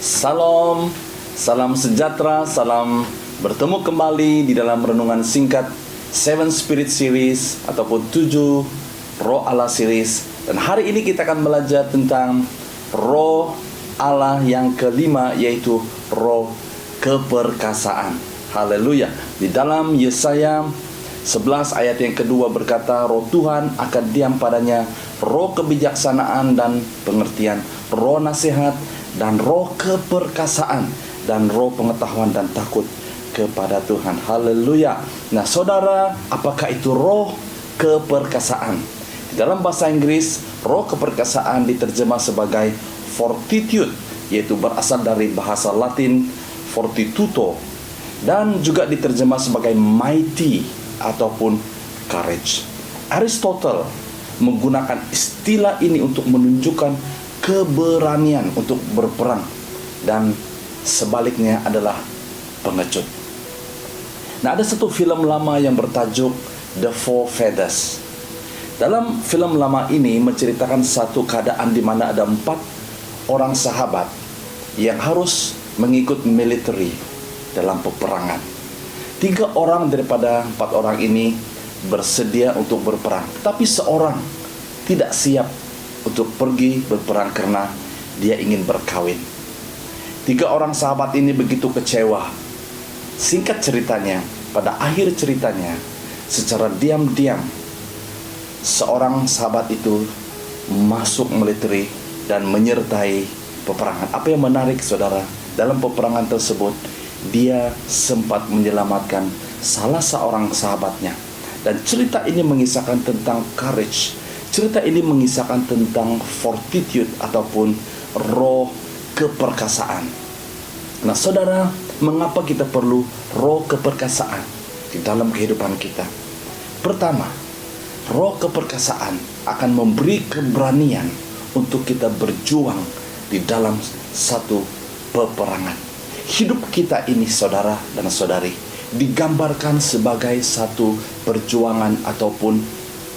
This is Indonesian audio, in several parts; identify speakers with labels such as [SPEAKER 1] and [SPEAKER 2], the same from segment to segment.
[SPEAKER 1] Salam, salam sejahtera, salam bertemu kembali di dalam renungan singkat Seven Spirit Series ataupun 7 Roh Allah Series. Dan hari ini kita akan belajar tentang Roh Allah yang kelima, yaitu Roh Keperkasaan. Haleluya. Di dalam Yesaya 11 ayat yang kedua berkata, Roh Tuhan akan diam padanya, roh kebijaksanaan dan pengertian, roh nasihat dan roh keperkasaan, dan roh pengetahuan dan takut kepada Tuhan. Haleluya. Nah saudara, apakah itu roh keperkasaan? Di dalam bahasa Inggris, roh keperkasaan diterjemah sebagai fortitude, yaitu berasal dari bahasa Latin fortitudo, dan juga diterjemah sebagai mighty ataupun courage. Aristotle menggunakan istilah ini untuk menunjukkan keberanian untuk berperang, dan sebaliknya adalah pengecut. Nah, ada satu film lama yang bertajuk The Four Feathers. Dalam film lama ini menceritakan satu keadaan di mana ada 4 orang sahabat yang harus mengikut military dalam peperangan. 3 orang daripada 4 orang ini bersedia untuk berperang, tapi seorang tidak siap untuk pergi berperang karena dia ingin berkawin. 3 orang sahabat ini begitu kecewa. Singkat ceritanya, pada akhir ceritanya, secara diam-diam seorang sahabat itu masuk militer dan menyertai peperangan. Apa yang menarik saudara, dalam peperangan tersebut dia sempat menyelamatkan salah seorang sahabatnya. Dan cerita ini mengisahkan tentang courage. Cerita ini mengisahkan tentang fortitude ataupun roh keperkasaan. Nah saudara, mengapa kita perlu roh keperkasaan di dalam kehidupan kita? Pertama, roh keperkasaan akan memberi keberanian untuk kita berjuang di dalam satu peperangan. Hidup kita ini saudara dan saudari digambarkan sebagai satu perjuangan ataupun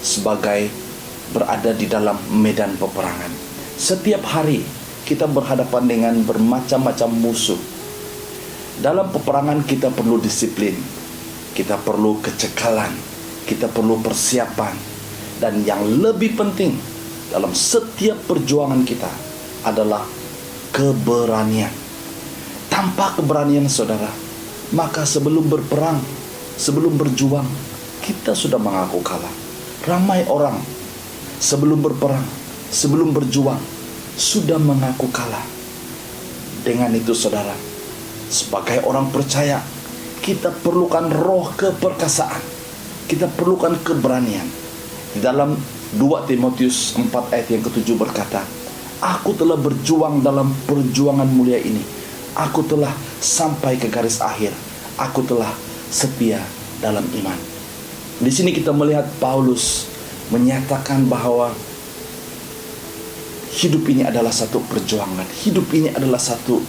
[SPEAKER 1] sebagai berada di dalam medan peperangan. Setiap hari kita berhadapan dengan bermacam-macam musuh. Dalam peperangan kita perlu disiplin, kita perlu kecekalan, kita perlu persiapan, dan yang lebih penting dalam setiap perjuangan kita adalah keberanian. Tanpa keberanian saudara, maka sebelum berperang, sebelum berjuang, kita sudah mengaku kalah. Ramai orang sebelum berperang, sebelum berjuang, sudah mengaku kalah. Dengan itu saudara, sebagai orang percaya, kita perlukan roh keperkasaan. Kita perlukan keberanian. Di dalam 2 Timotius 4 ayat yang ke-7 berkata, Aku telah berjuang dalam perjuangan mulia ini. Aku telah sampai ke garis akhir. Aku telah setia dalam iman. Di sini kita melihat Paulus menyatakan bahwa hidup ini adalah satu perjuangan. Hidup ini adalah satu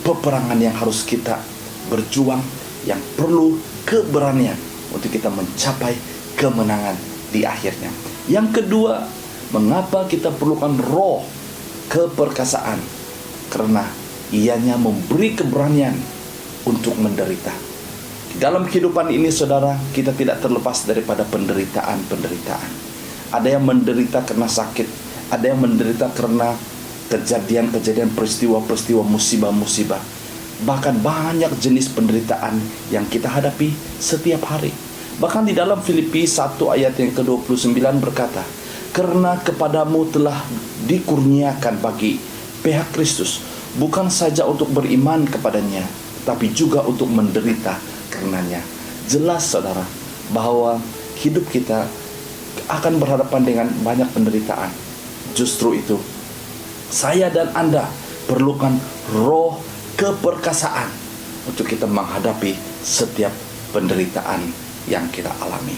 [SPEAKER 1] peperangan yang harus kita berjuang, yang perlu keberanian untuk kita mencapai kemenangan di akhirnya. Yang kedua, mengapa kita perlukan roh keperkasaan? Karena ianya memberi keberanian untuk menderita. Di dalam kehidupan ini saudara, kita tidak terlepas daripada penderitaan-penderitaan. Ada yang menderita karena sakit, ada yang menderita karena kejadian-kejadian, peristiwa-peristiwa, musibah-musibah. Bahkan banyak jenis penderitaan yang kita hadapi setiap hari. Bahkan di dalam Filipi 1 ayat yang ke-29 berkata, Karena kepadamu telah dikurniakan bagi pihak Kristus, bukan saja untuk beriman kepadanya, tapi juga untuk menderita karenanya. Jelas saudara, bahwa hidup kita akan berhadapan dengan banyak penderitaan. Justru itu, saya dan Anda perlukan roh keperkasaan untuk kita menghadapi setiap penderitaan yang kita alami.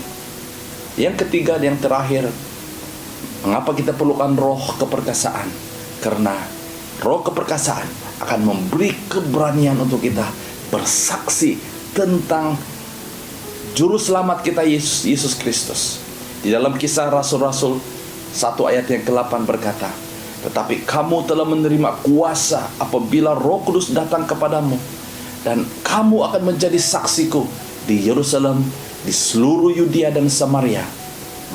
[SPEAKER 1] Yang ketiga dan yang terakhir, mengapa kita perlukan roh keperkasaan? Karena roh keperkasaan akan memberi keberanian untuk kita bersaksi tentang Juru Selamat kita Yesus Kristus. Di dalam Kisah Rasul-Rasul 1 ayat yang ke-8 berkata, tetapi kamu telah menerima kuasa apabila Roh Kudus datang kepadamu, dan kamu akan menjadi saksiku di Yerusalem, di seluruh Yudea dan Samaria,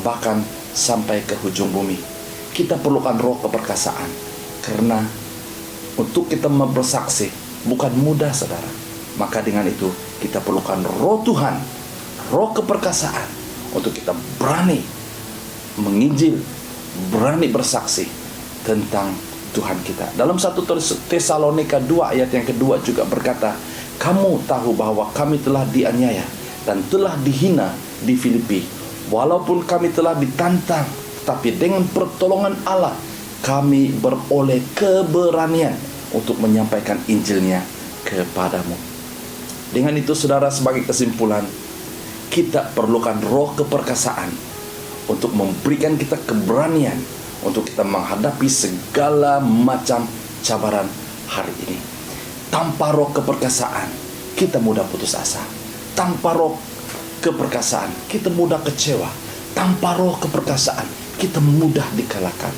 [SPEAKER 1] bahkan sampai ke ujung bumi. Kita perlukan roh keperkasaan, karena untuk kita bersaksi bukan mudah, saudara. Maka dengan itu kita perlukan roh Tuhan, roh keperkasaan, untuk kita berani menginjil, berani bersaksi tentang Tuhan kita. Dalam 1 Tesalonika 2 ayat yang kedua juga berkata, kamu tahu bahwa kami telah dianiaya dan telah dihina di Filipi. Walaupun kami telah ditantang, tetapi dengan pertolongan Allah kami beroleh keberanian untuk menyampaikan Injilnya kepadamu. Dengan itu, saudara, sebagai kesimpulan, kita perlukan roh keperkasaan untuk memberikan kita keberanian untuk kita menghadapi segala macam cabaran hari ini. Tanpa roh keperkasaan, kita mudah putus asa. Tanpa roh keperkasaan, kita mudah kecewa. Tanpa roh keperkasaan, kita mudah dikalahkan.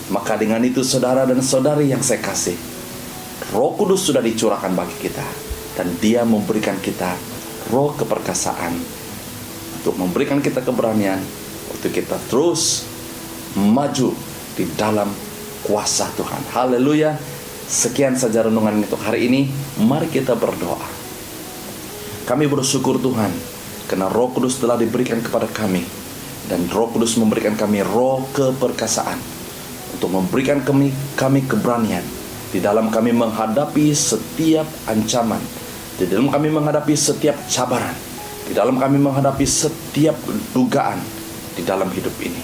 [SPEAKER 1] Maka dengan itu, saudara dan saudari yang saya kasih, Roh Kudus sudah dicurahkan bagi kita, dan Dia memberikan kita roh keperkasaan untuk memberikan kita keberanian untuk kita terus maju di dalam kuasa Tuhan. Haleluya. Sekian saja renungan untuk hari ini. Mari kita berdoa. Kami bersyukur Tuhan, karena Roh Kudus telah diberikan kepada kami, dan Roh Kudus memberikan kami roh keperkasaan untuk memberikan kami keberanian di dalam kami menghadapi setiap ancaman, di dalam kami menghadapi setiap cabaran, di dalam kami menghadapi setiap dugaan di dalam hidup ini.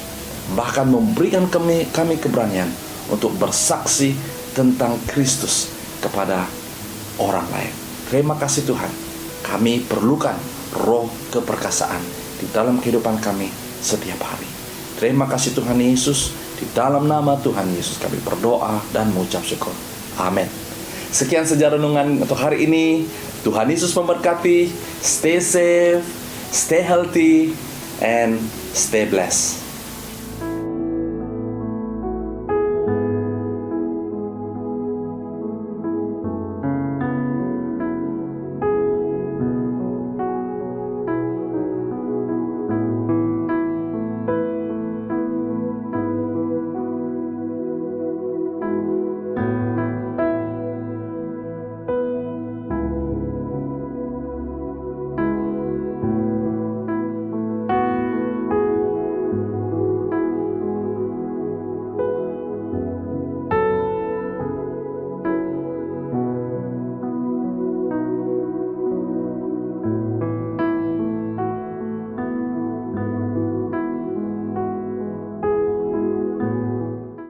[SPEAKER 1] Bahkan memberikan kami keberanian untuk bersaksi tentang Kristus kepada orang lain. Terima kasih Tuhan. Kami perlukan roh keperkasaan di dalam kehidupan kami setiap hari. Terima kasih Tuhan Yesus. Di dalam nama Tuhan Yesus kami berdoa dan mengucap syukur. Amin. Sekian saja renungan untuk hari ini. Tuhan Yesus memberkati. Stay safe, stay healthy, and stay blessed.